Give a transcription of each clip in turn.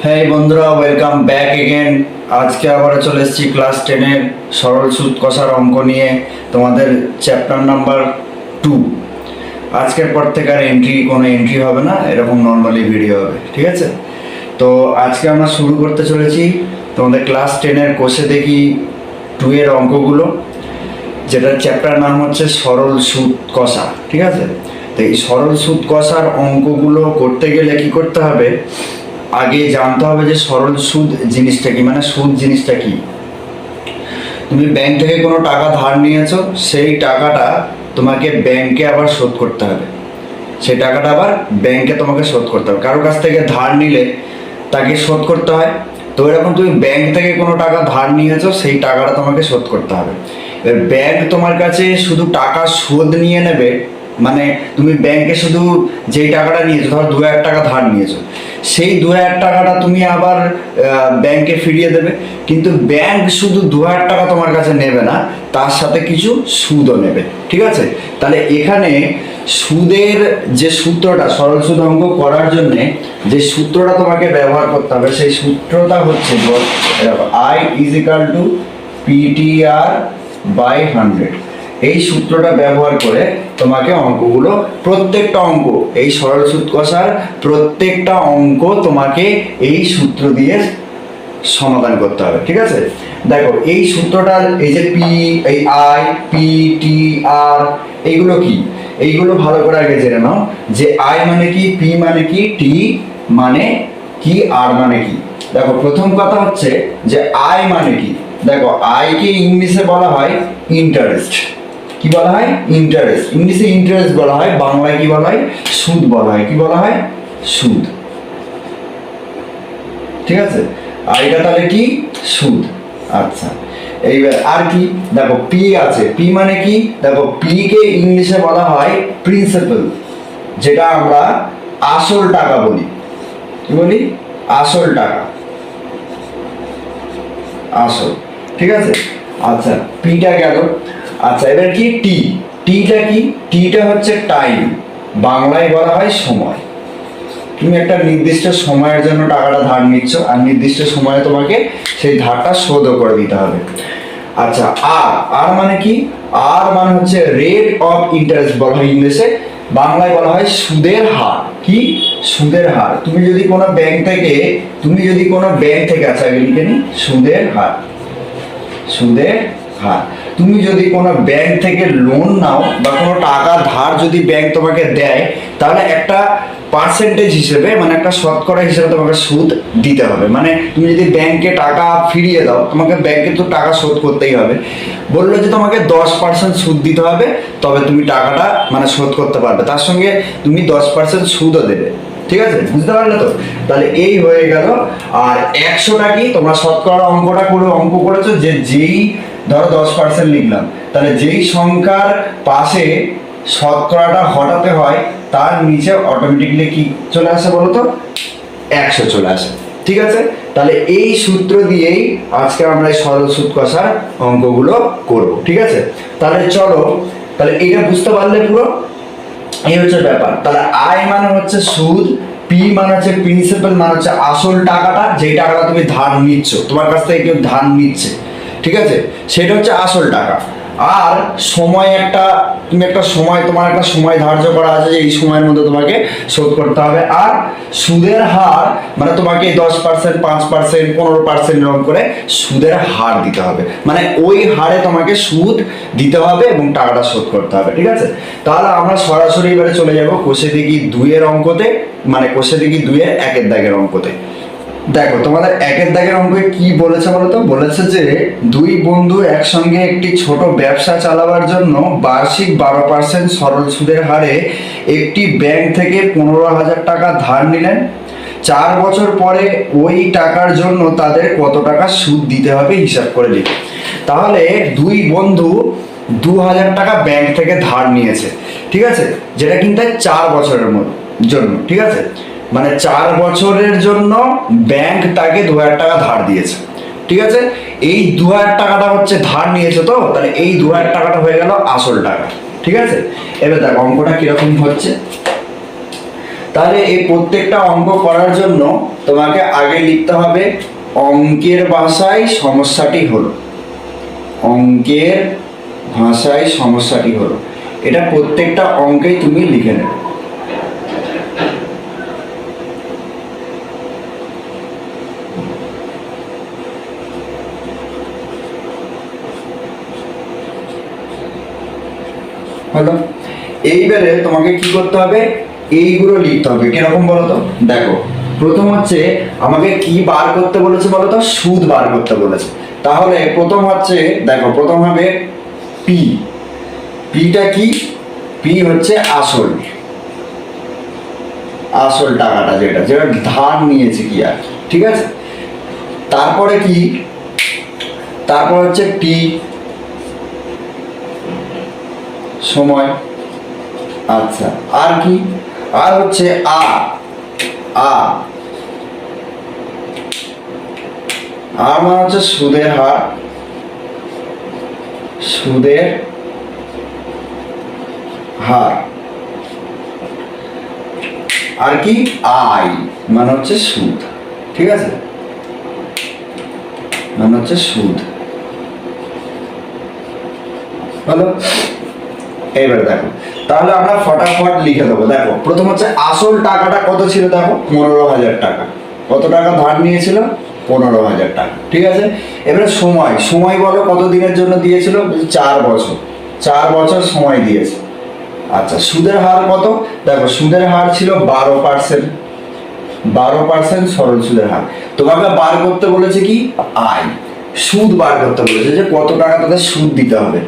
হ্যাঁ বন্ধুরা, welcome back again. আজকে আবার চলে এসেছি ক্লাস 10-এর সরল সুদ কষার অঙ্ক নিয়ে, তোমাদের চ্যাপ্টার নাম্বার 2। আজকের পর থেকে আর কোনো এন্ট্রি হবে না, এরকম নর্মালি ভিডিও হবে, ঠিক আছে? তো আজকে আমরা শুরু করতে চলেছি তোমাদের ক্লাস 10-এর কোষে দেখি 2-এর অঙ্কগুলো, যেটার চ্যাপ্টার নাম হচ্ছে সরল সুদ কষা, ঠিক আছে? তো এই সরল সুদ কষার অঙ্কগুলো করতে গেলে কি করতে হবে, আগে জানতে হবে যে সরল সুদ জিনিসটা কি, মানে সুদ জিনিসটা কি। তুমি ব্যাংক থেকে কোনো টাকা ধার নিয়েছো, সেই টাকাটা তোমাকে ব্যাংকে আবার শোধ করতে হবে। সেই টাকাটা আবার ব্যাংকে তোমাকে শোধ করতে হবে। কারোর কাছ থেকে ধার নিলে তাকে শোধ করতে হয়, তো এরকম তুমি ব্যাংক থেকে কোনো টাকা ধার নিয়েছো, সেই টাকাটা তোমাকে শোধ করতে হবে। এবার ব্যাংক তোমার কাছে শুধু টাকা শোধ নিয়ে নেবে, মানে তুমি ব্যাংকে শুধু যেই টাকাটা নিয়েছো, ধরো 2,000 টাকা ধার নিয়েছো, সেই 2,000 টাকাটা তুমি আবার ব্যাংকে ফিরিয়ে দেবে। কিন্তু ব্যাংক শুধু 2,000 টাকা তোমার কাছে নেবে না, তার সাথে কিছু সুদও নেবে, ঠিক আছে? তাহলে এখানে সুদের যে সূত্রটা, সরল সুদ অঙ্ক করার জন্যে যে সূত্রটা তোমাকে ব্যবহার করতে হবে, সেই সূত্রটা হচ্ছে I is equal to PTR by 100। এই সূত্রটা ব্যবহার করে তোমাকে অঙ্কগুলো, প্রত্যেকটা অঙ্ক, এই সরল সুদ কষার প্রত্যেকটা অঙ্ক তোমাকে এই সূত্র দিয়ে সমাধান করতে হবে, ঠিক আছে? দেখো এই সূত্রটার এই যে পি, এই আই, পি, টি, আর, এইগুলো কি, এইগুলো ভালো করে আগে জেনে নাও যে আই মানে কি, পি মানে কি, টি মানে কি, আর মানে কি। দেখো প্রথম কথা হচ্ছে যে আই মানে কি। দেখো আই কে ইংলিশে বলা হয় ইন্টারেস্ট। কি বলা হয়? ইন্টারেস্ট। ইংলিশে ইন্টারেস্ট বলা হয়, বাংলায় কি বলা হয়? সুদ বলা হয়। কি বলা হয়? সুদ, ঠিক আছে? আর এটা তাহলে কি? সুদ। আচ্ছা, এইবার আর কি, দেখো পি আছে। পি মানে কি? দেখো পি কে ইংলিশে বলা হয় প্রিন্সিপাল, যেটা আমরা আসল টাকা বলি। কি বলি? আসল টাকা, আসল, ঠিক আছে? আচ্ছা, পিটা গেল। আচ্ছা, এবার কি টি? টিটা কি? টিটা হচ্ছে টাইম, বাংলায় বলা হয় সময়। তুমি একটা নির্দিষ্ট সময়ের জন্য টাকাটা ধার নিচ্ছ, আর নির্দিষ্ট সময়ে তোমাকে সেই ধারটা শোধও করে দিতে হবে। আচ্ছা, আর আর মানে কি? আর মানে হচ্ছে রেট অফ ইন্টারেস্ট বলা হয় ইংলিশে, বাংলায় বলা হয় সুদের হার। কি? সুদের হার। তুমি যদি কোনো ব্যাংক থেকে, আচ্ছা আগে লিখে নি, সুদের হার, সুদের হার। তুমি যদি কোনো ব্যাংক থেকে লোন নাও বা কোনো টাকা ধার যদি ব্যাংক তোমাকে দেয়, তাহলে একটা পার্সেন্টেজ হিসেবে, মানে একটা শতকরা হিসেবে তোমাকে সুদ দিতে হবে। মানে তুমি যদি ব্যাংকে টাকা ফিরিয়ে দাও, তোমাকে ব্যাংকে তো টাকা শোধ করতেই হবে। বললো যে তোমাকে 10% সুদ দিতে হবে, তবে তুমি টাকাটা মানে শোধ করতে পারবে, তার সঙ্গে তুমি 10% সুদও দেবে, ঠিক আছে? বুঝতে পারলে তো? তাহলে এই হয়ে গেল। আর 100টা কি, তোমরা শতকরা অঙ্কটা করে অঙ্ক করেছো যে যেই ধরো 10% লিখলাম, তাহলে যেই সংখ্যার পাশে শতকরাটা হটাতে হয়, তার নিচে অটোমেটিকলি কি চলে আসে বলো তো? 100 চলে আসে, ঠিক আছে? তাহলে এই সূত্র দিয়েই আজকে আমরা এই সরল সুদ কষার অঙ্কগুলো করব, ঠিক আছে? তাহলে চলো, তাহলে এটা বুঝতে পারলে পুরো, এই হচ্ছে ব্যাপার। তাহলে আই মানে হচ্ছে সুদ, পি মানে হচ্ছে প্রিন্সিপাল, মানে হচ্ছে আসল টাকাটা, যেই টাকাটা তুমি ধার নিচ্ছ, তোমার কাছ থেকে কেউ ধার নিচ্ছে, ঠিক আছে? সেটা হচ্ছে আসল টাকা। আর সময়, তুমি একটা সময়, তোমার একটা সময় ধার্য করা আছে যে এই সময়ের মধ্যে তোমাকে শোধ করতে হবে। আর সুদের হার মানে তোমাকে 10%, 5%, 15% এরকম করে সুদের হার দিতে হবে, মানে ওই হারে তোমাকে সুদ দিতে হবে এবং টাকাটা শোধ করতে হবে, ঠিক আছে? তাহলে আমরা সরাসরি এবারে চলে যাব কোষে দেখি 2-এর অঙ্কতে, মানে কোষে দেখি 2-এর 1-এর দাগের অঙ্কতে। দেখো তোমাদের 1-এর দাগের অঙ্কে কি বলেছে বলতো? বলেছে যে দুই বন্ধু একসঙ্গে একটি ছোট ব্যবসা চালাবার জন্য বার্ষিক 12% সরল সুদের হারে একটি ব্যাংক থেকে 15,000 টাকা ধার নিলেন। 4 বছর পরে ওই টাকার জন্য তাদের কত টাকা সুদ দিতে হবে হিসাব করে লিখ। তাহলে দুই বন্ধু 2,000 টাকা ব্যাংক থেকে ধার নিয়েছে, ঠিক আছে? যেটা কিন্তু 4 বছরের জন্য, ঠিক আছে? মানে 4 বছরের জন্য ব্যাংক তাকে 2,000 টাকা ধার দিয়েছে, ঠিক আছে? এই 2,000 টাকাটা হচ্ছে ধার নিয়েছে, তো তাহলে এই 2,000 টাকাটা হয়ে গেল আসল টাকা, ঠিক আছে? এবার দেখো অঙ্কটা কিরকম হচ্ছে। তাহলে এই প্রত্যেকটা অঙ্ক করার জন্য তোমাকে আগে লিখতে হবে অঙ্কের ভাষায় সমস্যাটি হলো, অঙ্কের ভাষায় সমস্যাটি হলো। এটা প্রত্যেকটা অঙ্কেই তুমি লিখে নেবে। হলো, এইবারে তোমাকে কি করতে হবে, এইগুলো লিখতে হবে। কিরকম বলো তো, দেখো প্রথম হচ্ছে আমাকে কি বার করতে বলেছে বলো তো, সুদ বার করতে বলেছে। তাহলে প্রথম হচ্ছে দেখো, প্রথম হবে পি। পিটা কি, পি হচ্ছে আসল, আসল টাকাটা যেটা যেটা ধার নিয়েছে কি আর, ঠিক আছে। তারপরে কি, তারপর হচ্ছে টি সময়। আচ্ছা, আর কি, আর হচ্ছে আর, আর আর মানে হচ্ছে সুদের হার, সুদের হার। আর কি, আই মানে হচ্ছে সুদ, ঠিক আছে, মানে হচ্ছে সুদ। ভালো, এইবার দেখো তাহলে আমরা ফটাফট লিখে দেবো। দেখো প্রথম হচ্ছে আসল টাকাটা কত ছিল, দেখো 15,000 টাকা। কত টাকা ধার নিয়েছিল, 15,000 টাকা, ঠিক আছে। এবারে সময়, সময় বলো কত দিনের জন্য দিয়েছিল, 4 বছর, 4 বছর সময় দিয়েছে। আচ্ছা, সুদের হার কত, দেখো সুদের হার ছিল 12%, 12% সরল সুদের হার। তোমাকে বার করতে বলেছে কি, আয়, সুদ বার করতে বলেছে, যে কত টাকা তাদের সুদ দিতে হবে।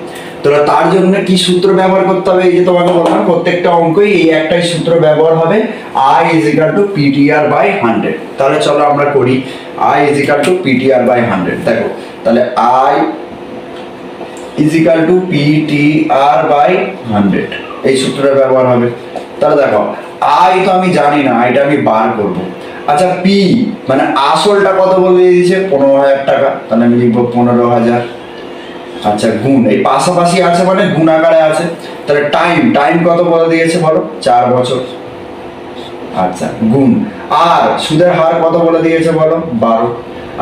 তাহলে তার জন্য কি সূত্র ব্যবহার করতে হবে, এই যে তোমাকে বললাম প্রত্যেকটা অঙ্কই এই একটাই সূত্র ব্যবহার হবে, I is equal to PTR by 100। তাহলে চলো আমরা করি, I is equal to PTR by 100। দেখো তাহলে I is equal to PTR by 100, এই সূত্রটা ব্যবহার হবে। তাহলে দেখো আই তো আমি জানি না, আইটা আমি বার করব। আচ্ছা, পি মানে আসলটা কত বলে দিয়েছে, 15,000 টাকা, তাহলে আমি লিখবো 15,000। আচ্ছা, গুণ এই পাশাপাশি আছে মানে গুণ আকারে আছে। তাহলে টাইম, টাইম কত বলে দিয়েছে বলো, 4 বছর। আচ্ছা, গুণ, আর সুদের হার কত বলে দিয়েছে বলো, 12,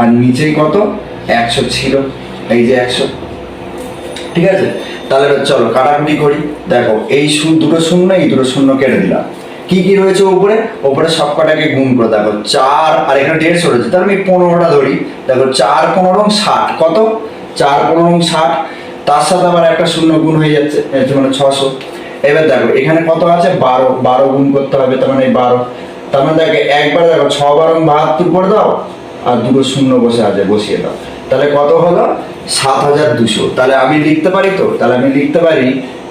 আর নিচেই কত, 100 ছিল, এই যে 100, ঠিক আছে। তাহলে চলো কাটাকুটি করি। দেখো এই দুটো শূন্য, এই দুটো শূন্য কেটে দিলাম। কি কি রয়েছে উপরে, উপরে সব কটাকে গুণ করে দেখো 4, আর এখানে 150 রয়েছে, তাহলে আমি 15টা ধরি। দেখো 4 15 60, কত, 4 15 60, তার সাথে আবার একটা শূন্য গুণ হয়ে যাচ্ছে, মানে 600। এবার দেখো এখানে কত আছে, 12, 12 গুণ করতে হবে, তার মানে 12। তার মানে দেখো একবার দেখো 6 12 72 করে দাও, আর দুটো শূন্য বসে আছে, বসিয়ে দাও। তাহলে কত হলো, 7,200। তাহলে আমি লিখতে পারি তো, তাহলে আমি লিখতে পারি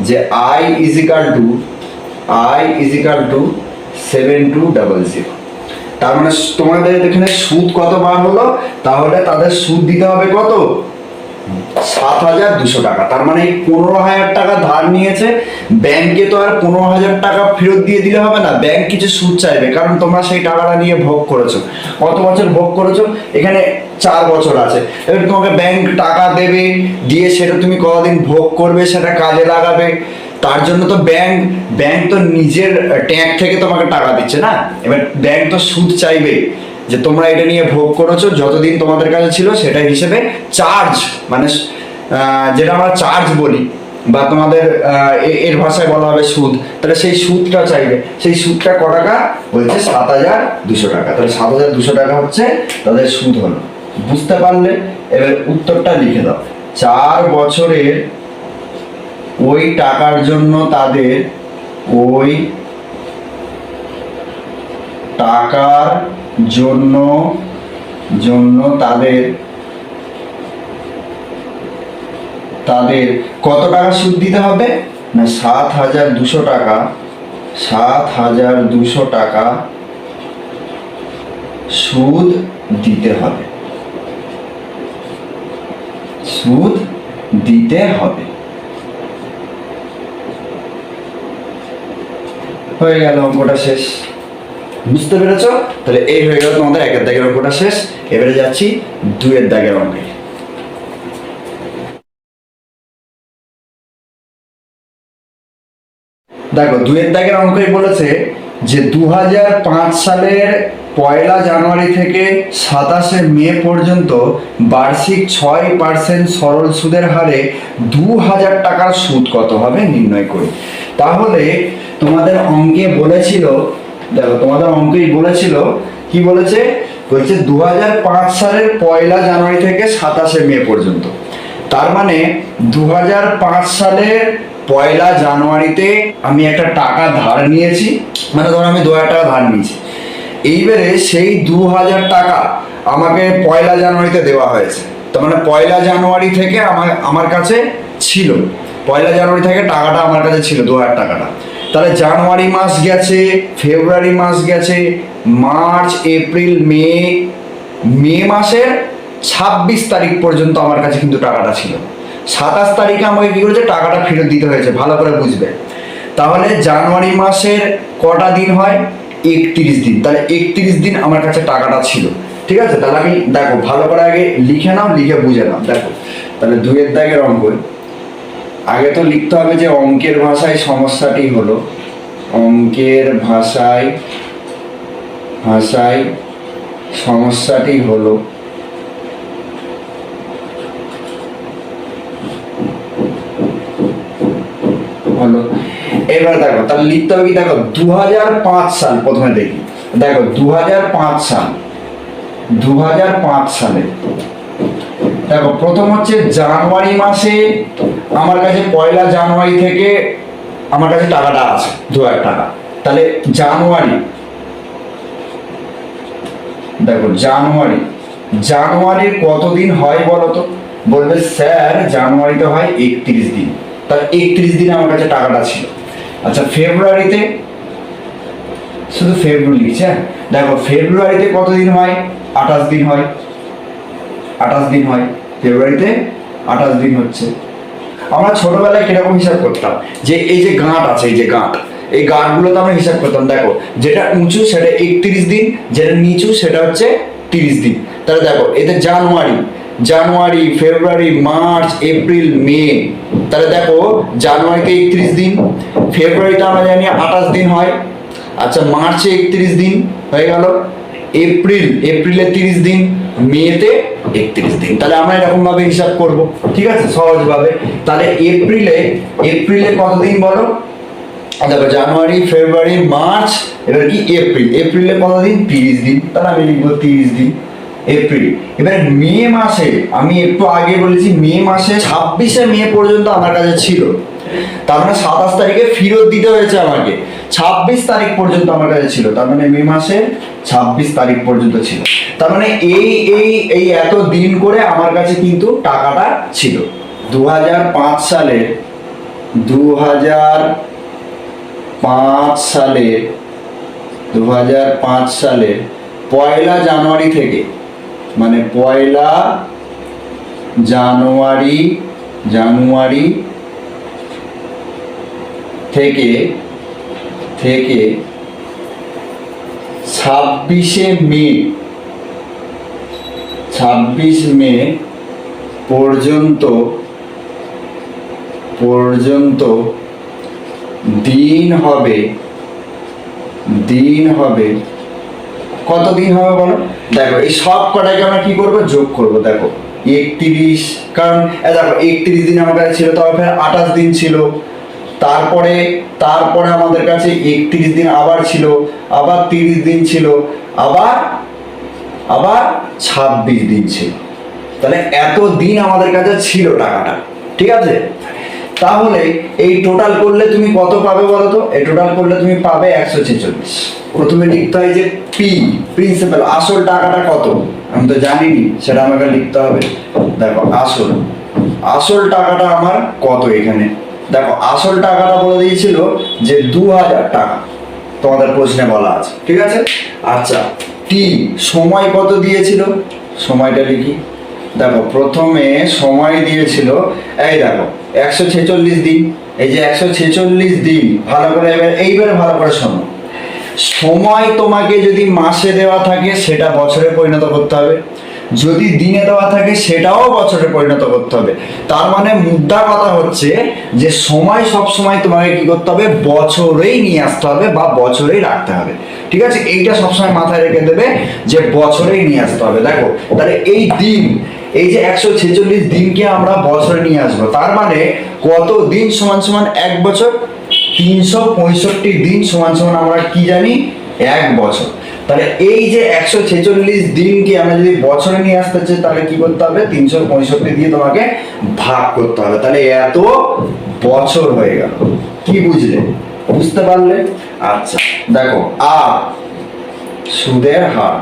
যে I is equal two, I is equal two 7200। তার মানে তোমাদের এখানে সুদ কত বার হলো, তাহলে তাদের সুদ দিতে হবে কত, 7,200 টাকা। তার মানে 15,000 টাকা ধার নিয়েছে, ব্যাংকে তো আর 15,000 টাকা ফেরত দিয়ে দিলে হবে না, ব্যাংক কিছু সুদ চাইবে, কারণ তোমরা সেই টাকাটা নিয়ে ভোগ করেছো। কত বছর ভোগ করেছো, এখানে 4 বছর আছে। এবার তোমাকে ব্যাংক টাকা দেবে, দিয়ে সেটা তুমি কতদিন ভোগ করবে, সেটা কাজে লাগাবে। তার জন্য তো ব্যাংক, ব্যাংক তো নিজের ট্যাক্স থেকে তোমাকে টাকা দিচ্ছে না, এবার ব্যাংক তো সুদ চাইবে, যে তোমরা এটা নিয়ে ভোগ করেছো, যতদিন তোমাদের কাছে ছিল সেটা হিসেবে চার্জ, মানে যেটা আমরা চার্জ বলি, বা তোমাদের এর ভাষায় বলা হবে সুদ। তাহলে সেই সুদটা চাইবে, সেই সুদটা ক টাকা বলছে, 7,200 টাকা। তাহলে 7,200 টাকা হচ্ছে তাদের সুদ হলো, বুঝতে পারলে। এবার উত্তরটা লিখে দাও, 4 বছরের ওই টাকার জন্য তাদের, ওই টাকার জন্য তাদের কত টাকা সুদ দিতে হবে না, 7,200 টাকা, 7,200 টাকা সুদ দিতে হবে, সুদ দিতে হবে। হয়ে গেল, অঙ্কটা শেষ। বুঝতে পেরেছো? তাহলে এই হয়ে গেল তোমাদের 1 এর দাগের অঙ্কটা শেষ। এবারে যাচ্ছি 2 এর দাগের অঙ্কে। দেখো 2 এর দাগের অঙ্কই বলেছে যে 2005 সালের 1 জানুয়ারি থেকে 27 মে পর্যন্ত বার্ষিক 6% সরল সুদের হারে 2000 টাকার সুদ কত হবে নির্ণয় করি। তাহলে তোমাদের অঙ্কে বলেছিল, দেখো তোমাদের অঙ্কেই বলেছিল, কি বলেছে, বলছে 2005 সালের 1 জানুয়ারি থেকে 27 মে পর্যন্ত। তার মানে 2005 সালের 1 জানুয়ারিতে আমি একটা টাকা ধার নিয়েছি, মানে ধরো আমি 2000 টাকা ধার নিয়েছি। এইবারে সেই 2000 টাকা আমাকে 1 জানুয়ারিতে দেওয়া হয়েছে। তার মানে 1 জানুয়ারি থেকে আমার কাছে ছিল, 1 জানুয়ারি থেকে টাকাটা আমার কাছে ছিল 2000 টাকাটা। তাহলে জানুয়ারি মাস গেছে, ফেব্রুয়ারি মাস গেছে, মার্চ, এপ্রিল, মে মাসের 26 তারিখ পর্যন্ত আমার কাছে কিন্তু টাকাটা ছিল। 27 তারিখে আমাকে কি করেছে, টাকাটা ফেরত দিতে হয়েছে, ভালো করে বুঝবে। তাহলে জানুয়ারি মাসের কটা দিন হয়, 31 দিন। তাহলে 31 দিন আমার কাছে টাকাটা ছিল, ঠিক আছে। তাহলে আমি দেখো ভালো করে আগে লিখে নাও, লিখে বুঝে নাও। দেখো তাহলে 2 দাগের অঙ্ক, আগে তো লিখতে হবে যে অঙ্কের ভাষায় সমস্যাটি হলো, অঙ্কের ভাষায় সমস্যাটি হলো এবার দেখো তাহলে লিখতে হবে কি, দেখো 2005 সাল প্রথমে দেখি। দেখো 2005 সালে দেখো প্রথম হচ্ছে জানুয়ারি মাসে আমার কাছে 1 জানুয়ারি থেকে আমার কাছে টাকাটা আছে 2000 টাকা। তাহলে দেখো জানুয়ারির কতদিন হয় বলো তো, বলবে স্যার জানুয়ারিতে হয় 31 দিন। তাহলে 31 দিন আমার কাছে টাকাটা ছিল। আচ্ছা ফেব্রুয়ারিতে, শুধু ফেব্রুয়ারি লিখছে, দেখো ফেব্রুয়ারিতে কতদিন হয়, 28 দিন হয়, 28 দিন হয় ফেব্রুয়ারিতে, 28 দিন হচ্ছে। আমরা ছোটবেলায় কিরকম হিসাব করতাম, যে এই যে গাঁট আছে, এই যে গাঁট, এই গাঁটগুলোতে আমরা হিসাব করতাম। দেখো যেটা উঁচু সেটা 31 দিন, যেটা নিচু সেটা হচ্ছে 30 দিন। তাহলে দেখো এদের জানুয়ারি, ফেব্রুয়ারি, মার্চ, এপ্রিল, মে। তাহলে দেখো জানুয়ারিতে 31 দিন, ফেব্রুয়ারিতে আমরা জানি 28 দিন হয়। আচ্ছা মার্চে 31 দিন হয়ে গেল, এপ্রিলে 30 দিন, মেতে 31 দিন। তাহলে আমরা এরকম ভাবে হিসাব করব, ঠিক আছে, সহজ ভাবে। তাহলে এপ্রিলে কতদিন বলো, দেখো জানুয়ারি, ফেব্রুয়ারি, মার্চ, এবার কি এপ্রিলে কতদিন, 30 দিন। তাহলে আমি লিখবো 30 দিন এপ্রিল। এবার মে মাসে, আমি একটু আগে বলেছি মে মাসে 26 মে পর্যন্ত আমার কাছে ছিল। তার মানে 27 তারিখে ফেরত দিতে হয়েছে আমাকে, 26 তারিখ পর্যন্ত আমার কাছে ছিল। তার মানে মে মাসে 26 তারিখ পর্যন্ত ছিল। তার মানে এই এত দিন করে আমার কাছে কিন্তু টাকাটা ছিল। 2005 সালে 1 জানুয়ারি থেকে, মানে 1 জানুয়ারি থেকে 26 মে পর্যন্ত দিন হবে। কত দিন হবে বলো, দেখো এই সব কটাকে আমরা কি করবো, যোগ করবো। দেখো 31, কারণ দেখো 31 দিন আমার কাছে ছিল, তবে ফের 28 দিন ছিল, তারপরে আমাদের কাছে 31 দিন আবার ছিল, আবার 30 দিন ছিল, আবার 26 দিন ছিল। তাহলে এত দিন আমাদের কাছে ছিল টাকাটা, ঠিক আছে। তাহলে এই টোটাল করলে তুমি কত পাবে বলো তো, এই টোটাল করলে তুমি পাবে 146। প্রথমে লিখতে হয় যে প্রিন্সিপাল, আসল টাকাটা কত, আমি তো জানিনি, সেটা আমাকে লিখতে হবে। দেখো আসল টাকাটা আমার কত, এখানে দেখো আসল টাকাটা বলে দিয়েছিল যে 2000 টাকা, তোমাদের প্রশ্নে বলা আছে, ঠিক আছে। আচ্ছা সময় কত দিয়েছিল, সময়টা লিখি। দেখো প্রথমে সময় দিয়েছিল, এই দেখো 146 দিন। এই যে 146 দিন, ভালো করে এইবারে ভালো করে শোনো। সময় তোমাকে যদি মাসে দেওয়া থাকে সেটা বছরে পরিণত করতে হবে, যদি দিনে দেওয়া থাকে সেটাও বছরে পরিণত করতে হবে। তার মানে মুদ্রা কথা হচ্ছে যে সময় সব সময় তোমাকে কি করতে হবে, বছরেই নিয়ে আসতে হবে বা বছরেই রাখতে হবে। ঠিক আছে, এইটা সবসময় মাথায় রেখে দেবে যে বছরেই নিয়ে আসতে হবে। দেখো তাহলে এই দিন, এই যে 146 দিনকে আমরা বছরে নিয়ে আসবো, তার মানে কত দিন সমান সমান এক বছর, 365 দিন সমান সমান আমরা কি জানি, এক বছর। তাহলে এই যে 146 দিনকে আমরা যদি বছরে নিয়ে আসতে চাই তাহলে কি করতে হবে, 365 দিয়ে তোমাকে ভাগ করতে হবে, তাহলে এত বছর হয়ে গেল। কি বুঝলে, বুঝতে পারলে? আচ্ছা দেখো, আর সুদের হার,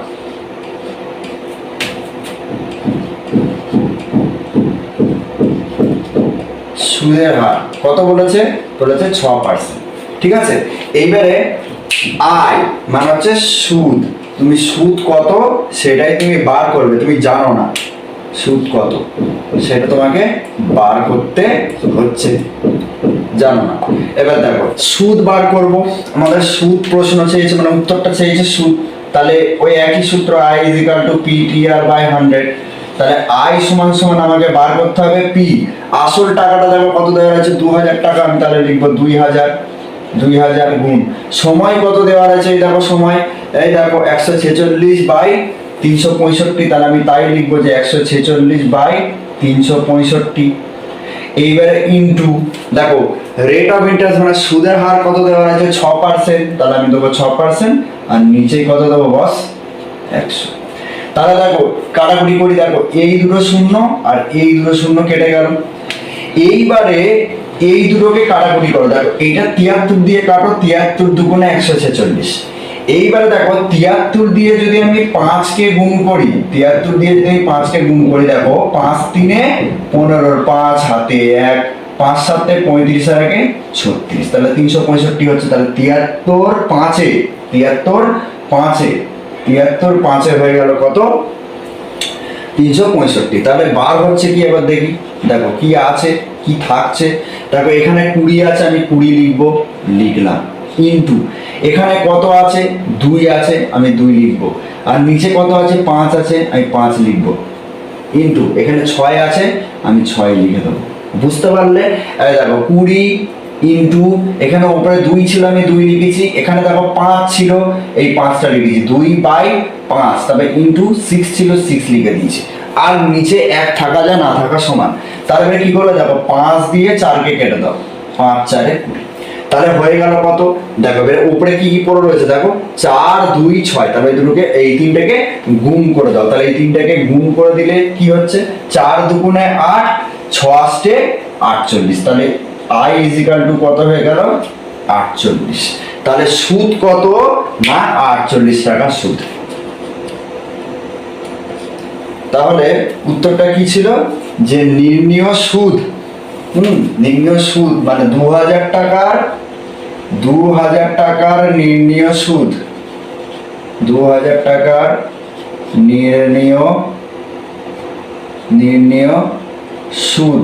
সুদের হার কত বলেছে, বলেছে 6%। ঠিক আছে, এইবারে আয় মানে হচ্ছে সুদ, তুমি সুদ কত সেটাই তুমি বার করবে, তুমি জানো না সুদ কত সেটা তোমাকে বার করতে হচ্ছে, জানো না। এবার দেখো সুদ বার করব, আমাদের সুদ প্রশ্ন চেয়েছে, মানে উত্তরটা চেয়েছে সুদ, তাহলে ওই একই সূত্র I is equal to P T R by 100। তাহলে আই সমান সমান আমাকে বার করতে হবে পি, আসল টাকাটা দেখো কত দেওয়া আছে, 2000 টাকা, আমি তাহলে লিখবো 2000 গুণ সময় কত দেওয়া আছে, এই দেখো সময়, এই দেখো 146 বাই 365, তাহলে আমি তাই লিখবো যে 146 বাই 365। এইবারে ইনটু, দেখো রেট অফ ইন্টারেস্ট মানে সুদের হার কত দেওয়া আছে 6%, তাহলে আমি দেবো 6%, আর নিচে কত দেবো বস, 100। তাহলে দেখো কাটাকুটি করি, দেখো এই দুটো শূন্য আর এই দুটো শূন্য কেটে গেল। এইবারে এই দুটোকে কাটাকুটি করো, দেখো এইটা 73 দিয়ে কাটো, 73 দুগুণে 146। এইবারে দেখো 73 দিয়ে যদি আমি 5 কে গুণ করি, 73 দিয়ে যদি 5 কে গুণ করি, দেখো 5 3 15, 5 হাতে 1, 5 7 35 আর 1 36, তাহলে 365 হচ্ছে। তাহলে 73 5-এ 73 5-এ 73 5-এ হয়ে গেল কত, 365। তাহলে বার হচ্ছে কি, এবার দেখি, দেখো কি আছে কি থাকছে, দেখো এখানে 20 আছে, আমি 20 লিখবো, লিখলাম, ইনটু এখানে কত আছে 2 আছে, আমি 2 লিখবো, আর নিচে কত আছে 5 আছে, আমি 5 লিখবো, ইনটু এখানে 6 আছে, আমি 6 লিখে দেবো। বুঝতে পারলে? দেখো 20 ইনটু এখানে উপরে 2 ছিল, আমি 2 লিখেছি, এখানে দেখো 5 ছিল, এই 5টা লিখেছি, 2/5, তবে ইনটু 6 ছিল, 6 লিখে দিয়েছি, আর নিচে 1 থাকা যায় না থাকা সমান। তারপরে কি করবে, দেখো 5 দিয়ে 4 কে কেটে দাও, 5 4 20, তাহলে হয়ে গেল কত, দেখো এর উপরে কি কি পড়ে রয়েছে, দেখো 4 2 6, তাহলে এই দুটোকে, এই তিনটাকে গুণ করে দাও, তাহলে এই তিনটাকে গুণ করে দিলে কি হচ্ছে, 4 দুগুণে 8, 6 8 48, তাহলে আই ইজ ইকুয়াল টু কত হয়ে গেল, 48। তাহলে সুদ কত না, 48 টাকা সুদ। তাহলে উত্তরটা কি ছিল, যে নির্ণীয় সুদ, নির্ণীয় সুদ মানে 2000 টাকার নির্ণীয় সুদ, 2000 টাকার নির্ণীয় সুদ।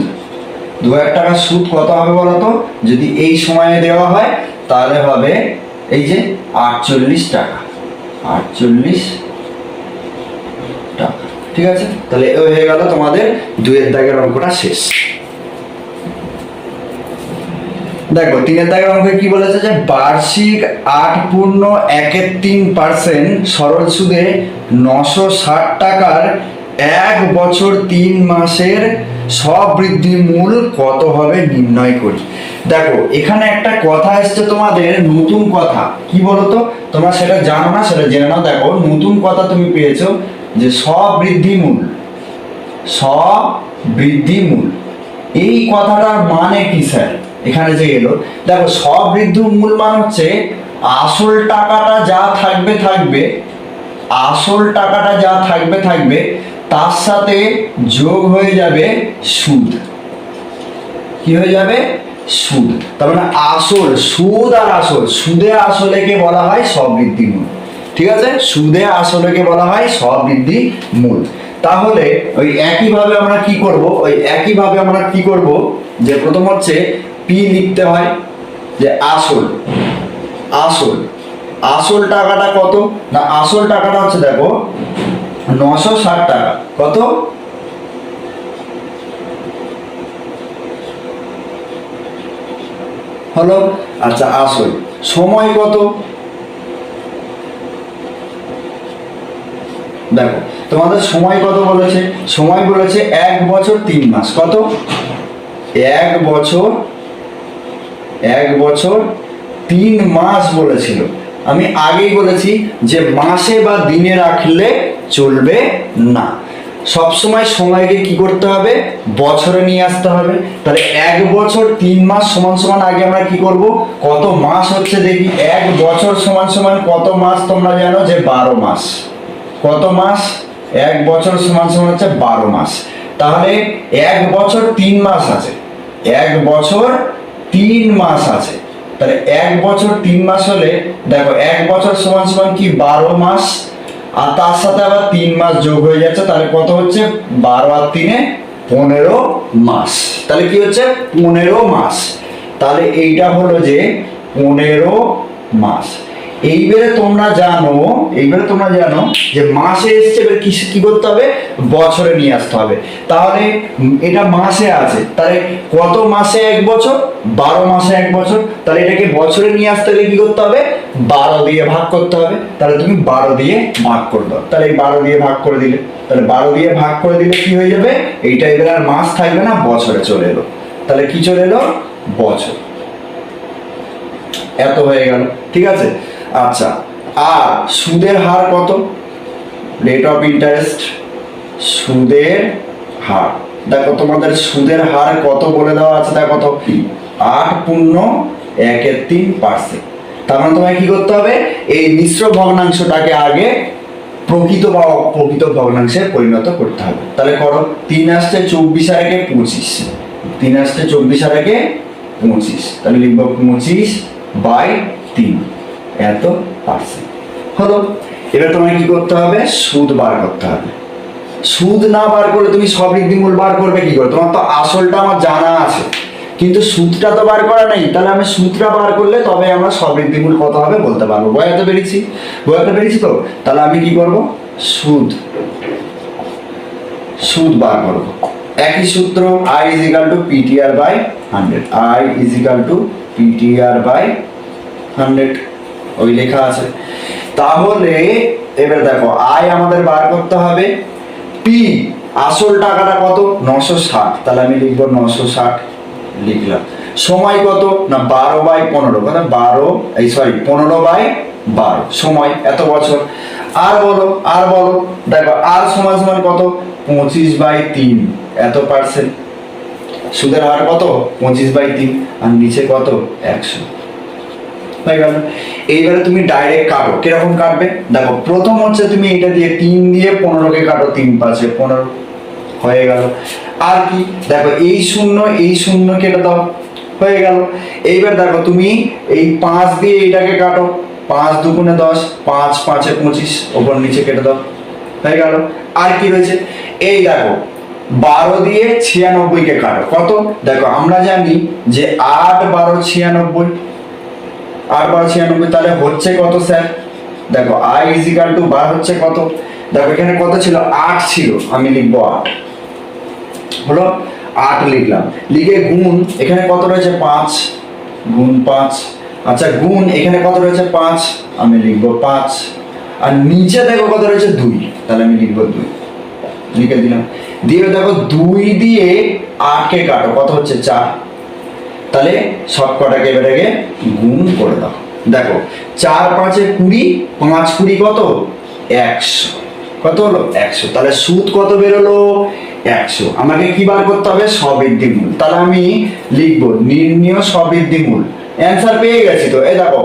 2000 টাকার সুদ কত হবে বলতো, যদি এই সময়ে দেওয়া হয় তাহলে হবে এই যে 48 টাকা, 48 টাকা। ঠিক আছে, তাহলে হয়ে গেল তোমাদের 2 এর দাগের অঙ্কটা শেষ। দেখো 3 এর দাগের অঙ্কে কি বলেছে, যে বার্ষিক 8.13% সরল সুদে 960 টাকার 1 বছর 3 মাসের সবৃদ্ধি মূল কত হবে নির্ণয় করি। দেখো এখানে একটা কথা এসছে তোমাদের, নতুন কথা, কি বলতো, তোমরা সেটা জানো না, সেটা জেনে নাও। দেখো নতুন কথা তুমি পেয়েছো, যে সবৃদ্ধি মূল, এই কথাটার মানে কি স্যার, এখানে যে এলো, দেখো সবৃদ্ধি মূল মানে হচ্ছে আসল টাকাটা যা থাকবে, আসল টাকাটা যা থাকবে তার সাথে যোগ হয়ে যাবে সুদ। কি হয়ে যাবে, সুদ। তার মানে আসল, সুদ আর আসল, সুদে আসলেকে বলা হয় সবৃদ্ধি মূল। ঠিক আছে, সুদে আসলেকে বলা হয় সবৃদ্ধি মূল। তাহলে ওই একইভাবে আমরা কি করব, যে প্রথম হচ্ছে পি লিখতে হয়, যে আসল টাকাটা কত না, আসল টাকাটা হচ্ছে দেখো 960 টাকা। কত? হলো। আচ্ছা আসল সময় কত? দেখো তোমাদের সময় কত বলেছে? সময় বলেছে 1 বছর 3 মাস। কত? 1 বছর 3 মাস বলেছিল। আমি আগেই বলেছি যে মাসে বা দিনে রাখলে চলবে না, সবসময় সময়কে কি করতে হবে? বছরে নিয়ে আসতে হবে। তাহলে 1 বছর 3 মাস সমান সমান আগে আমরা কি করব? কত মাস হচ্ছে দেখি। 1 বছর সমান সমান কত মাস তোমরা জানো? যে 12 মাস। কত মাস? 1 বছর সমান সমান হচ্ছে 12 মাস। তাহলে 1 বছর 3 মাস আছে, 1 বছর 3 মাস আছে। তাহলে 1 বছর 3 মাস হলে দেখো 1 বছর সমান সমান কি? 12 মাস, আর তার সাথে আবার 3 মাস যোগ হয়ে যাচ্ছে। তাহলে কত হচ্ছে? 12 আর 3 15 মাস। তাহলে কি হচ্ছে? 15 মাস। তাহলে এইটা হলো যে 15 মাস। এইবারে তোমরা জানো যে মাসে এসছে, এবার কি করতে হবে? বছরে নিয়ে আসতে হবে। তাহলে এটা মাসে আছে, তাহলে কত মাসে 1 বছর? 12 মাসে 1 বছর। তাহলে এটাকে বছরে নিয়ে আসতে হলে কি করতে হবে? 12 দিয়ে ভাগ করতে হবে। তাহলে তুমি 12 দিয়ে ভাগ করে দাও। তাহলে এই 12 দিয়ে ভাগ করে দিলে, তাহলে 12 দিয়ে ভাগ করে দিলে কি হয়ে যাবে? এইটা এবার আর মাস থাকবে না, বছরে চলে এলো। তাহলে কি চলে এলো? বছর। এত হয়ে গেল, ঠিক আছে। আচ্ছা, আর সুদের হার কত? রেট অফ ইন্টারেস্ট, সুদের হার। দেখো তোমাদের সুদের হার কত বলে দেওয়া আছে, দেখো কত? 8.13%। তার মানে তোমায় কি করতে হবে? এই মিশ্র ভগ্নাংশটাকে আগে প্রকৃত বা অপ্রকৃত ভগ্নাংশে পরিণত করতে হবে। তাহলে করো। 3 আসছে 24 আর 1 25, 3 আসছে 24 আর 1 25। তাহলে লিখবো 25/3 এত পার্সেন্ট। হলো। এবার তোমায় কি করতে হবে? সুদ বার করতে হবে। সুদ না বার করলে তুমি সবৃদ্ধিমূল বার করবে কি করে? তোমার তো আসলটা আমার জানা আছে, কিন্তু সুদটা তো বার করা নেই। তাহলে আমি সুদটা বার করলে তবে আমরা সবৃদ্ধিমূল কত হবে বলতে পারবো। বোঝাতে পেরেছি তো? তাহলে আমি কি করব? সুদ বার করব। একই সূত্র, I is equal to PTR/100, I is equal to PTR/100 ওই লেখা আছে। তাহলে এবার দেখো আয় আমাদের বার করতে হবে। পি আসল টাকাটা কত? 960। তাহলে আমি লিখবো 960 লিখলাম। সময় কত? না 12/15। মানে 15/12 সময়, এত বছর। আর বলো দেখো আর সমান সমান কত? 25/3 এত পার্সেন্ট। সুদের হার কত? 25/3। আর নিচে কত? 100 হয়ে গেল। এইবারে তুমি ডাইরেক্ট কাটো। কিরকম কাটবে? দেখো প্রথম হচ্ছে তুমি এটা দিয়ে 3 দিয়ে 15কে কাটো, 3 5 15 হয়ে গেল। আর কি? দেখো এই শূন্য কেটে দাও, হয়ে গেল। এইবার দেখো তুমি এই 5 দিয়ে এটাকে কাটো, 5 দুগুণে 10, 5 5 25, ওপর নিচে কেটে দাও, হয়ে গেল। আর কি রয়েছে? এই দেখো 12 দিয়ে 96কে কাটো। কত? দেখো আমরা জানি যে 8 12 96, 8 12 96, তাহলে হচ্ছে কত স্যার? দেখো I is equal to বার হচ্ছে কত? দেখো এখানে কত ছিল? 8 ছিল, আমি লিখবো 8। হলো, 8 লিখলাম। লিখে গুণ এখানে কত রয়েছে? 5 গুণ 5। আচ্ছা গুণ এখানে কত রয়েছে? 5, আমি লিখবো 5। আর নিচে দেখো কত রয়েছে? 2, তাহলে আমি লিখবো 2, লিখে দিলাম। দিয়ে দেখো 2 দিয়ে 8কে কাটো, কত হচ্ছে? 4। তাহলে সব কটাকে এবারে গুণ করে দাও। দেখো 4 5 20, 5 20 কত? 100। কত হলো? 100। তাহলে সুদ কত বেরোলো? 100। আমাকে কি বার করতে হবে? সবৃদ্ধিমূল। তাহলে আমি লিখবো নির্ণেয় সবৃদ্ধিমূল। অ্যান্সার পেয়ে গেছি তো। এই দেখো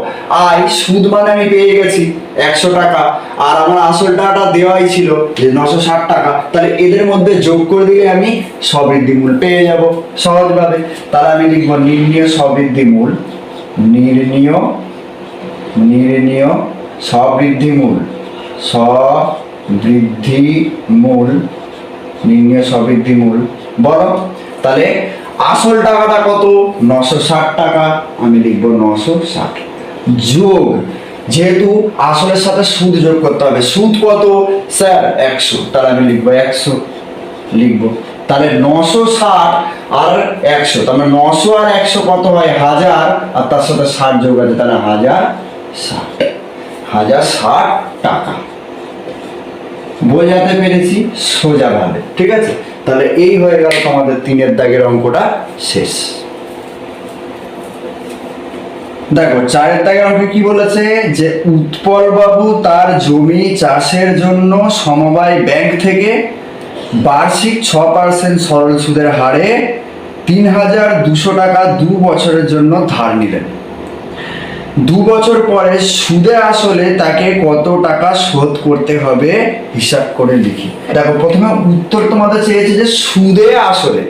আয় সুদ মানে আমি পেয়ে গেছি 100 টাকা, আর আমার আসল টাকাটা দেওয়াই ছিল যে 960 টাকা। তাহলে এদের মধ্যে যোগ করে দিলে আমি সবৃদ্ধিমূল পেয়ে যাব সহজভাবে। তাহলে আমি লিখবো নির্ণেয় সবৃদ্ধিমূল, নির্ণেয় সবৃদ্ধিমূল, নির্ণেয় সবৃদ্ধিমূল। বলো তাহলে আসল টাকাটা কত? 960 টাকা, আমি লিখবো 960 যোগ যেহেতু আসলের সাথে সুদ যোগ করতে হবে, সুদ কত স্যার 100, তাহলে আমি লিখবো 100 লিখবো। তাহলে 960 আর 100, তার মানে 900 আর 100 কত হয় 1000, আর তার সাথে 60 যোগ আছে, তাহলে 1060 টাকা। বোঝাতে পেরেছি সোজাভাবে, ঠিক আছে? তাহলে এই হয়ে গেল তোমাদের 3-এর দাগের অঙ্কটা শেষ। দেখো 4-এর দাগের অঙ্কে কি বলেছে, যে উৎপল বাবু তার জমি চাষের জন্য সমবায় ব্যাংক থেকে বার্ষিক 6% সরল সুদের হারে 3200 টাকা 2 বছরের জন্য ধার নিলেন। 2 বছর পরে সুদে আসলে তাকে কত টাকা শোধ করতে হবে হিসাব করে লিখি। দেখো প্রথমে উত্তর তোমাদের চেয়েছে যে সুদে আসলে,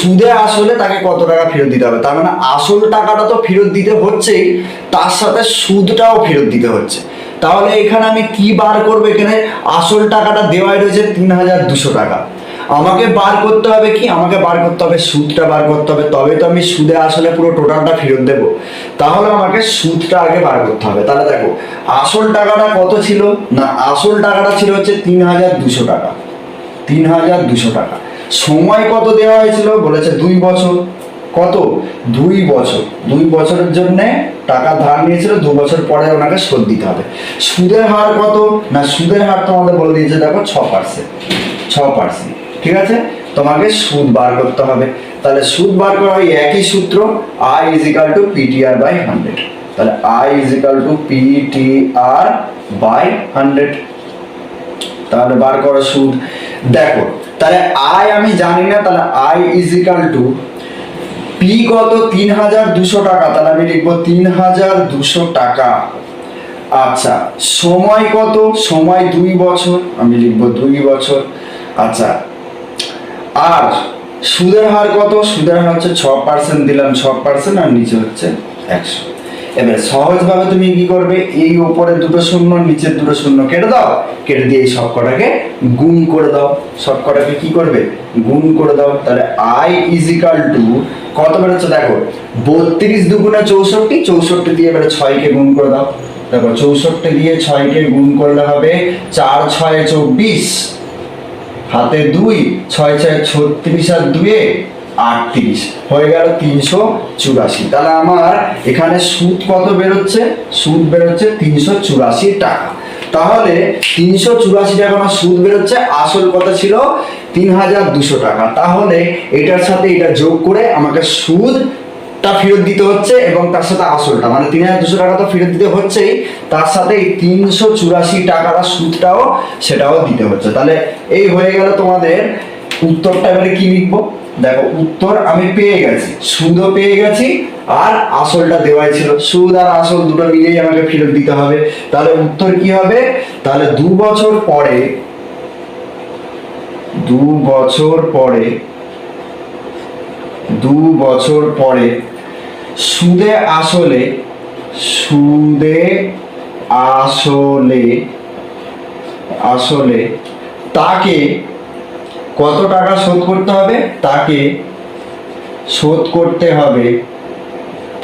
সুদে আসলে তাকে কত টাকা ফেরত দিতে হবে, তার মানে আসল টাকাটা তো ফেরত দিতে হচ্ছেই, তার সাথে সুদটাও ফেরত দিতে হচ্ছে। তাহলে এখানে আমি কি বার করবো, এখানে আসল টাকাটা দেওয়াই রয়েছে 3200 টাকা, আমাকে বার করতে হবে কি, আমাকে বার করতে হবে সুদটা বার করতে হবে, তবে তো আমি সুদে আসলে পুরো টোটালটা ফেরত দেবো। তাহলে আমাকে সুদটা আগে বার করতে হবে। তাহলে দেখো আসল টাকাটা কত ছিল না, আসল টাকাটা ছিল হচ্ছে 3200 টাকা, 3200 টাকা। সময় কত দেওয়া হয়েছিল বলেছে 2 বছর, কত 2 বছর, 2 বছরের জন্য টাকা ধার নিয়েছিল, 2 বছর পরে ওনাকে শোধ দিতে হবে। সুদের হার কত না, সুদের হার তোমাদের বলে দিয়েছে দেখো 6%, 6%, ঠিক আছে? তোমাকে সুদ বার করতে হবে। তাহলে সুদ বার করা হয় একই সূত্র, I = PTR/100। তাহলে I = PTR/100। তাহলে বার করো সুদ। দেখো তাহলে I আমি জানি না, তাহলে I = P কত 3200 টাকা, তাহলে আমি লিখবো 3200 টাকা। আচ্ছা সময় কত, সময় 2 বছর, আমি লিখবো 2 বছর। আচ্ছা আর সুদের হার কত, সুদের হার হচ্ছে 6%, দিলাম 6%, আর নিচে হচ্ছে 100। এবার সহজভাবে তুমি কি করবে, এই উপরে দুটো শূন্য নিচের দুটো শূন্য কেটে দাও, কেটে দিয়ে সব কটাকে গুণ করে দাও, সব কটাকে কি করবে গুণ করে দাও। তাহলে I = কত বেরোচ্ছে দেখো 32 দুগুণে 64, 64 দিয়ে এবারে 6 কে গুণ করে দাও। দেখো 64 দিয়ে 6 কে গুণ করলে হবে 4 6 24, হাতে 2, 6 6 36, আর 2 38, হয়ে গেল 384। তাহলে আমার এখানে সুদ কত বেরোচ্ছে, সুদ বেরোচ্ছে 384 টাকা। তাহলে 384 টাকা আমার সুদ বেরোচ্ছে, আসল কত ছিল 3200 টাকা। তাহলে এটার সাথে এটা যোগ করে আমাকে সুদটা ফেরত দিতে হচ্ছে, এবং তার সাথে আসলটা মানে 3200 টাকা তো ফেরত দিতে হচ্ছেই, তার সাথে এই 384 টাকার সুদটাও সেটাও দিতে হচ্ছে। তাহলে এই হয়ে গেল তোমাদের উত্তরটা। এবারে কি লিখবো দেখো, উত্তর আমি পেয়ে গেছি, সুদও পেয়ে গেছি, আর আসলটা দেওয়াই ছিল, সুদ আর আসল দুটো মিলিয়েই আমাকে ফেরত দিতে হবে। তাহলে উত্তর কি হবে, তাহলে 2 বছর পরে, 2 বছর পরে, 2 বছর পরে সুদে আসলে, সুদে আসলে, আসলে তাকে কত টাকা শোধ করতে হবে, তাকে শোধ করতে হবে,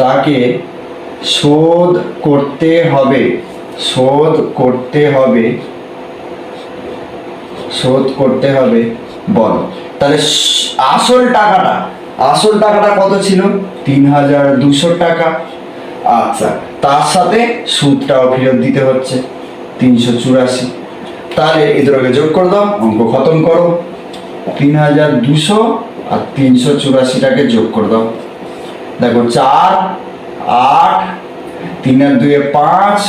তাকে শোধ করতে হবে, শোধ করতে হবে, শোধ করতে হবে বলো। তাহলে আসল টাকাটা, আসল টাকাটা কত ছিল 3200 টাকা। আচ্ছা তার সাথে সুদটাও ফেরত দিতে হচ্ছে 384। তাহলে এদেরকে যোগ করে দাও, অঙ্ক খতম করো। 3200 আর 384টাকে যোগ করে দাও। দেখো 4 8, 3 আর 2 5,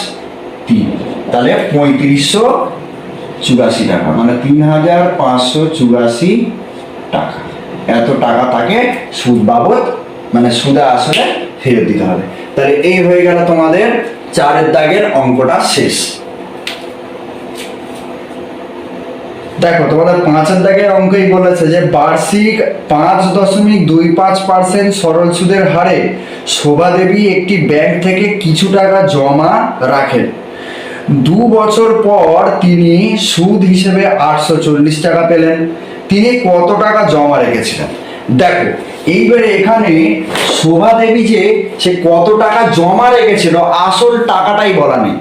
3, তাহলে 3584 টাকা, মানে 3584 টাকা। এত টাকা তাকে সুদ বাবদ মানে সুদে আসলে ফেরত দিতে হবে। তাহলে এই হয়ে গেল তোমাদের 4-এর দাগের অঙ্কটা শেষ। দেখো তোমাদের 5-এর দাগের অঙ্কই বলেছে যে বার্ষিক 5.25% সরল সুদের হারে শোভা দেবী একটি ব্যাংক থেকে কিছু টাকা জমা রাখেন। 2 বছর পর তিনি সুদ হিসেবে 840 টাকা পেলেন। তিনি কত টাকা জমা রেখেছিলেন? দেখো এইবারে এখানে শোভা দেবী যে সে কত টাকা জমা রেখেছিল আসল টাকাটাই বলা নেই,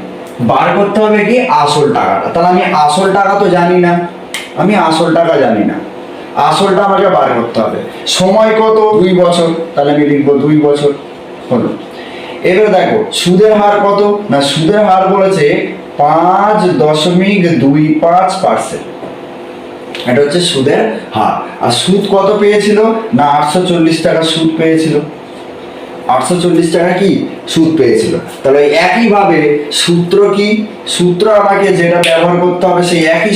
বার করতে হবে কি আসল টাকাটা। তাহলে আমি আসল টাকা তো জানি না, আমি আসল টাকা জানি না, আসলটা আমাকে বার করতে হবে। সময় কত 2 বছর, তাহলে আমি লিখবো 2 বছর হলো। এবার দেখো সুদের হার কত, না সুদের হার বলেছে 5.25%। এটা হচ্ছে সুদের হার। আর সুদ কত পেয়েছিল, না 840 টাকা সুদ পেয়েছিল, 840 টাকা কি সুদ পেয়েছিল। তাহলে একইভাবে সূত্র কি, সূত্র আমাকে যেটা ব্যবহার করতে হবে সেই একই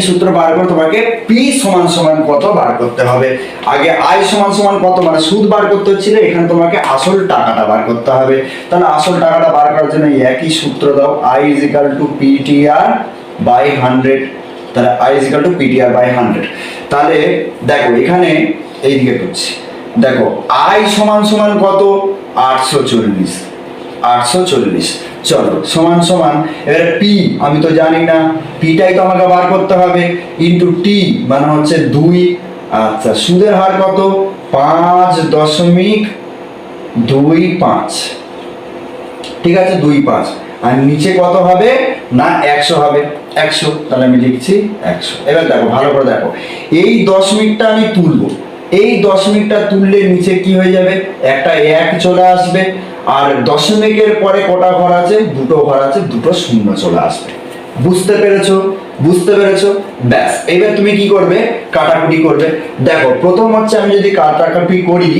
সূত্র বার করে তোমাকে পি সমান সমান কত বার করতে হবে। আগে আই সমান সমান কত মানে সুদ বার করতে হচ্ছিল, এখানে তোমাকে আসল টাকাটা বার করতে হবে। তাহলে আসল টাকাটা বার করার জন্য একই সূত্র দাও, I is equal to PTR by 100। তাহলে I is equal to PTR by 100। তাহলে দেখো এখানে এইদিকে করছি, দেখো আই সমান সমান কত 840, চলো সমান সমান, এবারে পি আমি তো জানি না, পিটাই তো আমাকে বার করতে হবে, ইন্টু টি মানে হচ্ছে 2। আচ্ছা সুদের হার কত 5.25, ঠিক আছে 25, আর নিচে কত হবে না 100 হবে, 100। তাহলে আমি লিখছি 100। এবার দেখো ভালো করে দেখো, এই দশমিকটা আমি তুলবো, এই দশমিকটা তুললে নিচে কি হয়ে যাবে, একটা 1 চলে আসবে, আর দশমিকের পরে কটা ঘর আছে, 2টো ঘর আছে, 2টো শূন্য চলে আসবে। বুঝতে পেরেছো, বুঝতে পেরেছো? ব্যাস এবার তুমি কি করবে, কাটাকুটি করবে। দেখো প্রথম হচ্ছে আমি যদি কাটাকুটি করি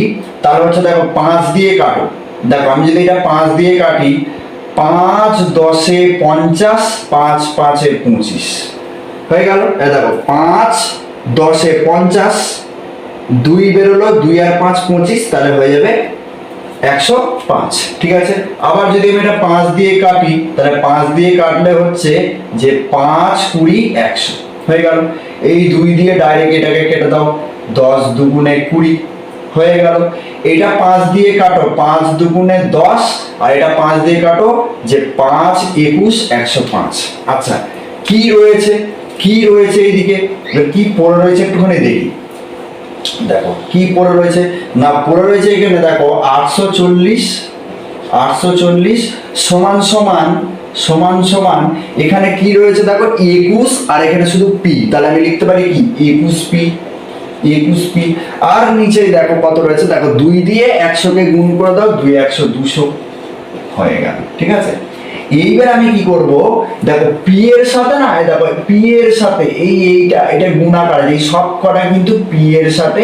তাহলে হচ্ছে দেখো 5 দিয়ে কাটো, দেখো আমি যদি এটা 5 দিয়ে কাটি, 5 10 50, 5 5 25 হয়ে গেল। দেখো 5 10 50, 2 বেরোলো, 2 আর 5 25, তাহলে হয়ে যাবে 105, ঠিক আছে। আবার যদি আমি এটা 5 দিয়ে কাটি, তাহলে 5 দিয়ে কাটলে হচ্ছে যে 5 20 100 হয়ে গেল। এই 2 দিয়ে ডাইরেক্ট এটাকে কেটে দাও, 10 দুগুণে 20 হয়ে গেল। এটা 5 দিয়ে কাটো, 5 দুগুণে 10, আর এটা 5 দিয়ে কাটো যে 5 21 105। আচ্ছা কি রয়েছে, কি রয়েছে এইদিকে, কি পড়ে রয়েছে একটুখানি দেখি। দেখো কি পড়ে রয়েছে, না পড়ে রয়েছে এখানে দেখো 840 সমান সমান সমান সমান, এখানে কি রয়েছে দেখো 21, আর এখানে শুধু পি, তাহলে আমি লিখতে পারি কি 21 পি। আর নিচে দেখো কত রয়েছে, দেখো 2 দিয়ে 100 কে গুণ করে দাও, 2 100 200 হয়ে গেল, ঠিক আছে। এইবার আমি কি করব, দেখো পি এর সাথে না, দেখো পি এর সাথে এটা গুণাকার, এই সব কটা কিন্তু পি এর সাথে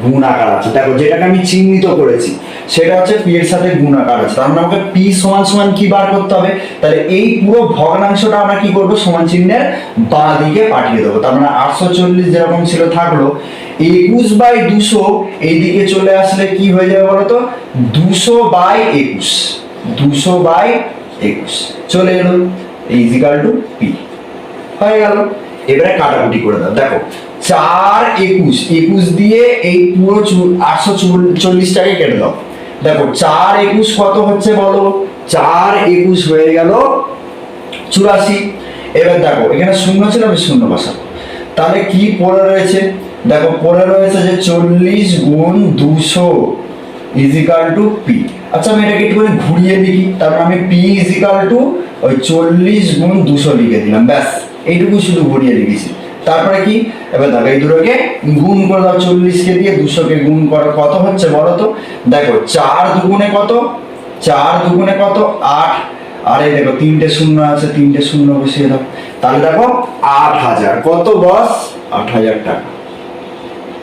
গুণাকার আছে। দেখো যেটাকে আমি চিহ্নিত করেছি সেটা হচ্ছে পি এর সাথে গুণাকার আছে, তার মানে আমাকে পি সমান সমান কি বার করতে হবে, তাহলে এই পুরো ভগ্নাংশটা আমরা কি করব, সমান চিহ্নের বাঁ দিকে পাঠিয়ে দেবো। তার মানে 840 যেরকম ছিল থাকলো, 21/200 এইদিকে চলে আসলে কি হয়ে যাবে বলতো, 200/21, 200/21 চলে এলো, ইজিক্যাল টু পি হয়ে গেল। এবারে কাটাকুটি করে দাও, দেখো 4 21 দিয়ে এই পুরো 840 টাকে কেটে দাও। দেখো 4 21 কত হচ্ছে বলো, 4 21 হয়ে গেল 84। এবার দেখো এখানে শূন্য ছিল, আমি শূন্য বসাবো, তাহলে কি পড়ে রয়েছে, দেখো পড়ে রয়েছে যে 40 গুণ 200 ইজিক্যাল টু পি। আচ্ছা আমি এটাকে একটু ঘুরিয়ে লিখি, তারপর আমি পি ইজিক্যাল টু ওই 40 গুণ 200 লিখে দিলাম, ব্যাস এইটুকু শুধু ঘুরিয়ে লিখেছি। তারপরে কি, এবার দেখো এই দুটোকে গুণ করে দাও, 40 কে দিয়ে 200 কে গুণ করো, কত হচ্ছে বলো তো, দেখো 4 দুগুণে কত, 4 দুগুণে কত 8, আর এই দেখো 3টে শূন্য আছে, 3টে শূন্য বসিয়ে দাও, তাহলে দেখো 8000, কত বস 8000 টাকা।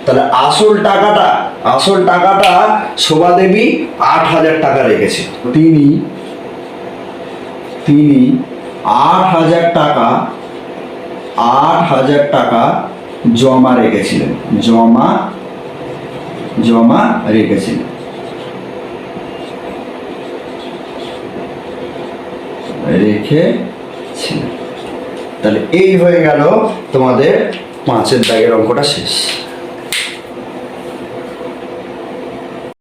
তাহলে আসল টাকাটা শোভা দেবী 8000 টাকা রেখেছে, তিনি 8000 টাকা জমা রেখেছিলেন, জমা রেখেছিলেন। তাহলে এই হয়ে গেল তোমাদের 5 দাগের অঙ্কটা শেষ।